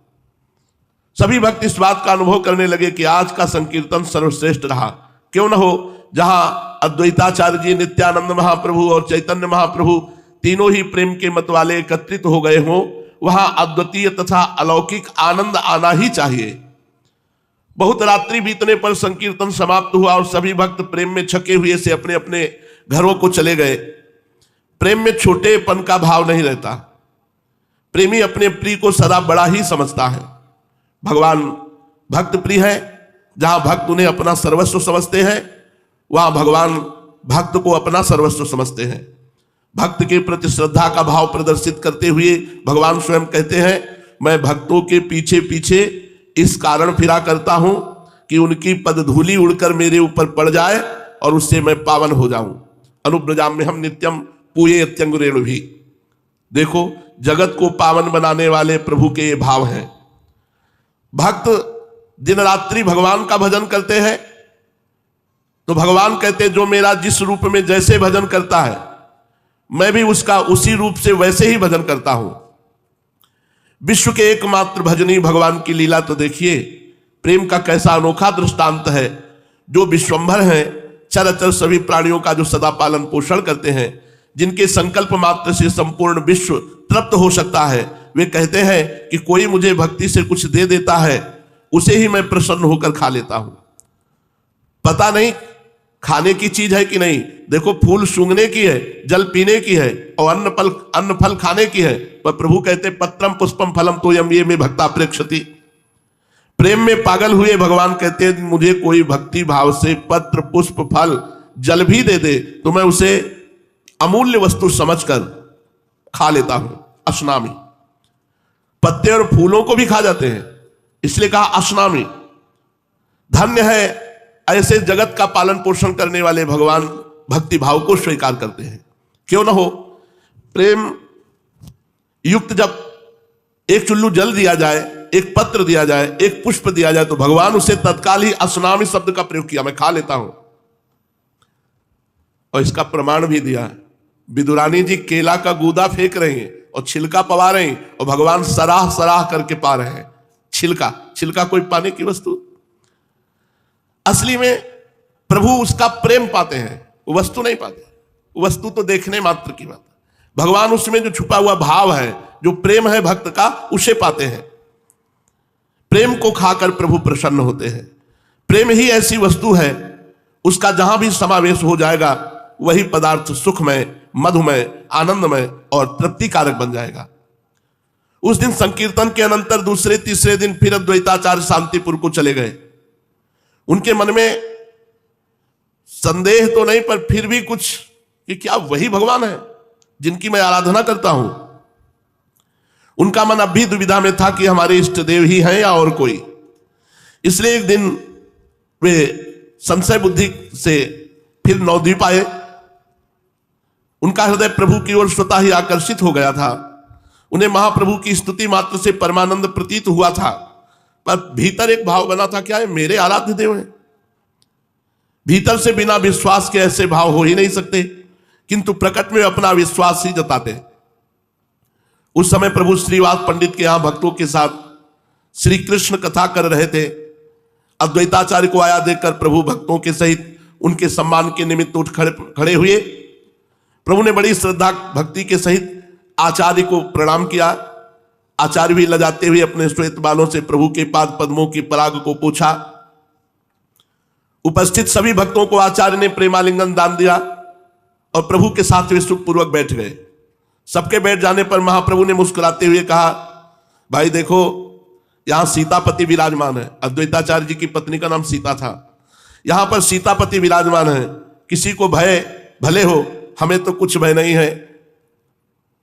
सभी भक्त इस बात का अनुभव करने लगे कि आज का संकीर्तन सर्वश्रेष्ठ रहा। क्यों न हो, जहां अद्वैताचार्य जी, नित्यानंद महाप्रभु और चैतन्य महाप्रभु तीनों ही प्रेम के मतवाले एकत्रित हो गए हों, वहां अद्वितीय तथा अलौकिक आनंद आना ही चाहिए। बहुत रात्रि बीतने पर संकीर्तन समाप्त हुआ और सभी भक्त प्रेम में छके हुए से अपने अपने घरों को चले गए। प्रेम में छोटेपन का भाव नहीं रहता। प्रेमी अपने प्रिय को सदा बड़ा ही समझता है। भगवान भक्त प्रिय है। जहां भक्त उन्हें अपना सर्वस्व समझते हैं, वहां भगवान भक्त को अपना सर्वस्व समझते हैं। भक्त के प्रति श्रद्धा का भाव प्रदर्शित करते हुए भगवान स्वयं कहते हैं, मैं भक्तों के पीछे पीछे इस कारण फिरा करता हूं कि उनकी पदधूलि उड़कर मेरे ऊपर पड़ जाए और उससे मैं पावन हो जाऊं। अनुब्रजाम में हम नित्यम पूये अत्यंगुरेणु भी। देखो, जगत को पावन बनाने वाले प्रभु के ये भाव हैं। भक्त दिन रात्रि भगवान का भजन करते हैं, तो भगवान कहते जो मेरा जिस रूप में जैसे भजन करता है, मैं भी उसका उसी रूप से वैसे ही भजन करता हूं। विश्व के एकमात्र भजनी भगवान की लीला तो देखिए, प्रेम का कैसा अनोखा दृष्टांत है। जो विश्वंभर हैं, चराचर सभी प्राणियों का जो सदा पालन पोषण करते हैं, जिनके संकल्प मात्र से संपूर्ण विश्व तृप्त हो सकता है, वे कहते हैं कि कोई मुझे भक्ति से कुछ दे देता है, उसे ही मैं प्रसन्न होकर खा लेता हूं। पता नहीं खाने की चीज है कि नहीं। देखो, फूल सूंघने की है, जल पीने की है और अन्न फल खाने की है, पर प्रभु कहते पत्रम पुष्पम फलम तोयम ये में भक्ता प्रेक्षति। प्रेम में पागल हुए भगवान कहते हैं मुझे कोई भक्ति भाव से पत्र पुष्प फल जल भी दे दे तो मैं उसे अमूल्य वस्तु समझकर खा लेता हूं। अश्नामी, पत्ते और फूलों को भी खा जाते हैं, इसलिए कहा अश्नामी। धन्य है ऐसे जगत का पालन पोषण करने वाले भगवान भक्ति भाव को स्वीकार करते हैं। क्यों ना हो, प्रेम युक्त जब एक चुल्लू जल दिया जाए, एक पत्र दिया जाए, एक पुष्प दिया जाए, तो भगवान उसे तत्काल ही अश्नामी शब्द का प्रयोग किया, मैं खा लेता हूं। और इसका प्रमाण भी दिया। विदुरानी जी केला का गूदा फेंक रही हैं और छिलका पवा रही हैं, और भगवान सराह सराह करके पा रहे हैं। छिलका कोई पाने की वस्तु? असली में प्रभु उसका प्रेम पाते हैं, वो वस्तु नहीं पाते। वस्तु तो देखने मात्र की बात है। भगवान उसमें जो छुपा हुआ भाव है, जो प्रेम है भक्त का, उसे पाते हैं। प्रेम को खाकर प्रभु प्रसन्न होते हैं। प्रेम ही ऐसी वस्तु है, उसका जहां भी समावेश हो जाएगा वही पदार्थ सुखमय, मधुमय, आनंदमय और तृप्तिकारक बन जाएगा। उस दिन संकीर्तन के अनंतर दूसरे तीसरे दिन फिर अद्वैताचार्य शांतिपुर को चले गए। उनके मन में संदेह तो नहीं, पर फिर भी कुछ कि क्या वही भगवान है जिनकी मैं आराधना करता हूं। उनका मन अब भी दुविधा में था कि हमारे इष्ट देव ही हैं या और कोई। इसलिए एक दिन वे संशय बुद्धि से फिर नवद्वीप आए। उनका हृदय प्रभु की ओर स्वतः ही आकर्षित हो गया था। उन्हें महाप्रभु की स्तुति मात्र से परमानंद प्रतीत हुआ था, पर भीतर एक भाव बना था, क्या है मेरे आराध्य देव हैं। भीतर से बिना विश्वास के ऐसे भाव हो ही नहीं सकते, किंतु प्रकट में अपना विश्वास ही जताते। उस समय प्रभु श्रीवास पंडित के यहां भक्तों के साथ श्री कृष्ण कथा कर रहे थे। अद्वैताचार्य को आया देखकर प्रभु भक्तों के सहित उनके सम्मान के निमित्त उठ खड़े हुए। प्रभु ने बड़ी श्रद्धा भक्ति के सहित आचार्य को प्रणाम किया। आचार्य भी लजाते हुए अपने श्वेत बालों से प्रभु के पाद पद्मों की पराग को पोंछा। उपस्थित सभी भक्तों को आचार्य ने प्रेमालिंगन दान दिया और प्रभु के साथ वे सुखपूर्वक बैठ गए। सबके बैठ जाने पर महाप्रभु ने मुस्कुराते हुए कहा, भाई देखो यहां सीतापति विराजमान है। अद्वैताचार्य जी की पत्नी का नाम सीता था। यहां पर सीतापति विराजमान है। किसी को भय भले हो, हमें तो कुछ भय नहीं है।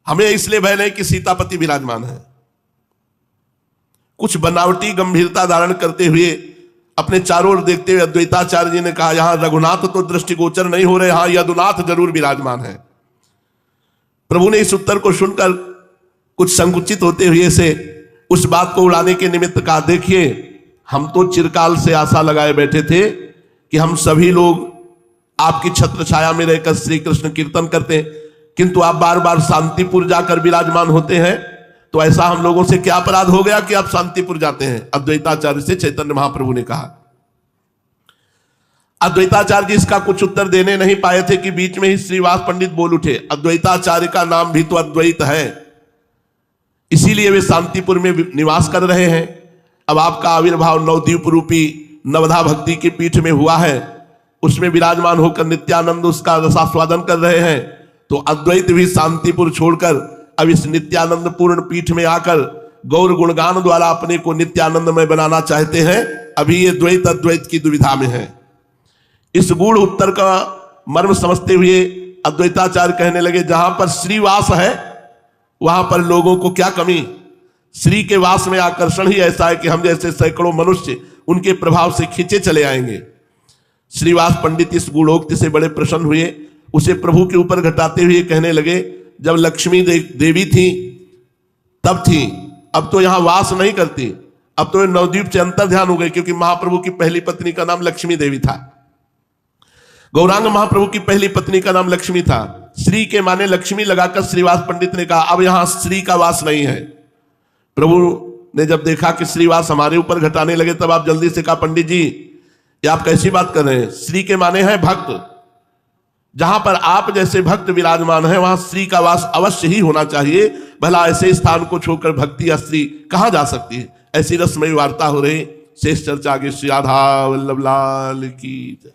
हमें इसलिए भय नहीं कि सीतापति विराजमान है। कुछ बनावटी गंभीरता धारण करते हुए अपने चारों ओर देखते हुए अद्वैताचार्य जी ने कहा, यहां रघुनाथ तो दृष्टिगोचर नहीं हो रहे, हां यदुनाथ जरूर विराजमान है। प्रभु ने इस उत्तर को सुनकर कुछ संकुचित होते हुए से उस बात को उड़ाने के निमित्त कहा, देखिए हम तो चिरकाल से आशा लगाए बैठे थे कि हम सभी लोग आपकी छत्र छाया में रहकर श्री कृष्ण कीर्तन करते, किंतु आप बार बार शांतिपुर जाकर विराजमान होते हैं, तो ऐसा हम लोगों से क्या अपराध हो गया कि आप शांतिपुर जाते हैं। अद्वैताचार्य से चैतन्य महाप्रभु ने कहा। अद्वैताचार्य जी इसका कुछ उत्तर देने नहीं पाए थे कि बीच में ही श्रीवास पंडित बोल उठे, अद्वैताचार्य का नाम भी तो अद्वैत है, इसीलिए वे शांतिपुर में निवास कर रहे हैं। अब आपका आविर्भाव नवद्वीप रूपी नवधा भक्ति की पीठ में हुआ है, उसमें विराजमान होकर नित्यानंद उसका रसास्वादन कर रहे हैं, तो अद्वैत भी शांतिपुर छोड़कर अब इस नित्यानंद पूर्ण पीठ में आकर गौर गुणगान द्वारा अपने को नित्यानंद में बनाना चाहते हैं। अभी ये द्वैत अद्वैत की दुविधा में है। इस गूढ़ उत्तर का मर्म समझते हुए अद्वैताचार्य कहने लगे जहां पर श्रीवास है वहां पर लोगों को क्या कमी। श्री के वास में आकर्षण ही ऐसा है कि हम जैसे सैकड़ों मनुष्य उनके प्रभाव से खींचे चले आएंगे। श्रीवास पंडित इस गुणोक्ति से बड़े प्रसन्न हुए, उसे प्रभु के ऊपर घटाते हुए कहने लगे जब लक्ष्मी देवी थी तब थी, अब तो यहां वास नहीं करती, अब तो नवद्वीप से अंतर ध्यान हो गए, क्योंकि महाप्रभु की पहली पत्नी का नाम लक्ष्मी देवी था। गौरांग महाप्रभु की पहली पत्नी का नाम लक्ष्मी था। श्री के माने लक्ष्मी लगाकर श्रीवास पंडित ने कहा अब यहां श्री का वास नहीं है। प्रभु ने जब देखा कि श्रीवास हमारे ऊपर घटाने लगे तब आप जल्दी से कहा पंडित जी ये आप कैसी बात कर रहे हैं, श्री के माने हैं भक्त, जहां पर आप जैसे भक्त विराजमान है वहां श्री का वास अवश्य ही होना चाहिए, भला ऐसे स्थान को छोड़कर भक्ति या श्री कहां जा सकती है। ऐसी रसमयी वार्ता हो रही। शेष चर्चा आगे। श्री राधा वल्लभ लाल की जय।